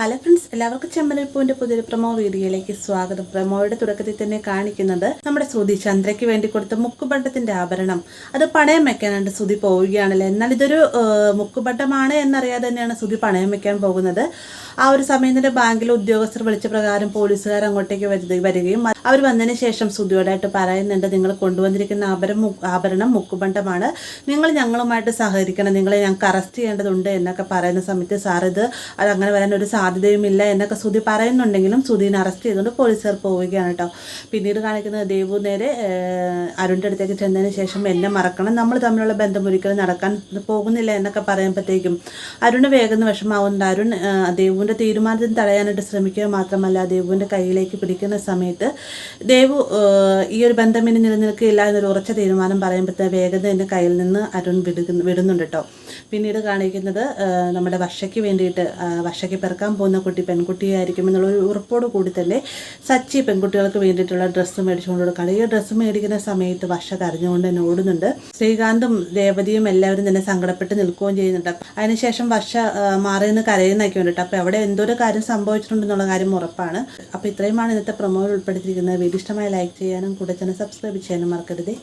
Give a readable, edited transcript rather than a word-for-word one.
Hello friends, എല്ലാവർക്കും ചെമ്മനൽപ്പൂവിന്റെ പുതിയൊരു promo വീഡിയോയിലേക്ക് സ്വാഗതം. പ്രൊമോയുടെ തുടക്കത്തിൽ തന്നെ കാണിക്കുന്നത് നമ്മുടെ ശ്രുതി ചന്ദ്രയ്ക്ക് വേണ്ടി കൊടുത്ത മുക്കുബണ്ടത്തിന്റെ ആഭരണം അത് പണയം വെക്കാനായിട്ട് ശ്രുതി പോവുകയാണല്ലോ. എന്നാൽ ഇതൊരു മുക്കുബണ്ടമാണ് എന്നറിയാതെ തന്നെയാണ് ശ്രുതി പണയം വെക്കാൻ പോകുന്നത്. ആ ഒരു സമയം തന്നെ ബാങ്കിലെ ഉദ്യോഗസ്ഥർ വിളിച്ച പ്രകാരം പോലീസുകാർ അങ്ങോട്ടേക്ക് വരികയും അവർ വന്നതിന് ശേഷം ശ്രുതിയോടായിട്ട് പറയുന്നുണ്ട്, നിങ്ങൾ കൊണ്ടുവന്നിരിക്കുന്ന ആഭരണം മുക്കുബണ്ടമാണ്, നിങ്ങൾ ഞങ്ങളുമായിട്ട് സഹകരിക്കണം, നിങ്ങളെ ഞങ്ങൾക്ക് അറസ്റ്റ് ചെയ്യേണ്ടതുണ്ട് എന്നൊക്കെ പറയുന്ന സമയത്ത് സാർ അതങ്ങനെ വരാൻ ഒരു സാധ്യതയുമില്ല എന്നൊക്കെ ശ്രുതി പറയുന്നുണ്ടെങ്കിലും ശ്രുതിനെ അറസ്റ്റ് ചെയ്തുകൊണ്ട് പോലീസുകാർ പോവുകയാണ് കേട്ടോ. പിന്നീട് കാണിക്കുന്നത് ദേവു നേരെ അരുണിൻ്റെ അടുത്തേക്ക് ചെന്നതിന് ശേഷം എന്നെ മറക്കണം, നമ്മൾ തമ്മിലുള്ള ബന്ധം ഒരിക്കലും നടക്കാൻ പോകുന്നില്ല എന്നൊക്കെ പറയുമ്പോഴത്തേക്കും അരുണ് വേഗം വിഷമാവുന്നുണ്ട്. അരുൺ ദേവുവിൻ്റെ തീരുമാനത്തിന് തടയാനായിട്ട് ശ്രമിക്കുക മാത്രമല്ല ദേവുവിൻ്റെ കയ്യിലേക്ക് പിടിക്കുന്ന സമയത്ത് ദേവു ഈ ഒരു ബന്ധം ഇനി നിലനിൽക്കില്ല എന്നൊരു ഉറച്ച തീരുമാനം പറയുമ്പോഴത്തേക്ക് വേഗം എൻ്റെ കയ്യിൽ നിന്ന് അരുൺ വിടുന്നുണ്ട് കേട്ടോ. പിന്നീട് കാണിക്കുന്നത് നമ്മുടെ വർഷയ്ക്ക് വേണ്ടിയിട്ട് വർഷയ്ക്ക് പിറക്കാൻ പോകുന്ന കുട്ടി പെൺകുട്ടിയായിരിക്കും എന്നുള്ളൊരു ഉറപ്പോട് കൂടി തന്നെ സച്ചി പെൺകുട്ടികൾക്ക് വേണ്ടിയിട്ടുള്ള ഡ്രസ്സ് മേടിച്ചുകൊണ്ട് കൊടുക്കുകയാണ്. ഈ ഡ്രസ്സ് മേടിക്കുന്ന സമയത്ത് വർഷ കരഞ്ഞുകൊണ്ട് തന്നെ ഓടുന്നുണ്ട്. ശ്രീകാന്തും രേവതിയും എല്ലാവരും തന്നെ സങ്കടപ്പെട്ട് നിൽക്കുകയും ചെയ്യുന്നുണ്ട്. അതിനുശേഷം വർഷ മാറി നിന്ന് കരയുന്നൊക്കെ ഉണ്ട്. അപ്പോൾ അവിടെ എന്തോരു കാര്യം സംഭവിച്ചിട്ടുണ്ടെന്നുള്ള കാര്യം ഉറപ്പാണ്. അപ്പോൾ ഇത്രയുമാണ് ഇന്നത്തെ പ്രൊമോയിൽ ഉൾപ്പെടുത്തിയിരിക്കുന്നത്. വീഡിയോ ഇഷ്ടമായി ലൈക്ക് ചെയ്യാനും കൂടെ തന്നെ സബ്സ്ക്രൈബ് ചെയ്യാനും മറക്കരുതേ.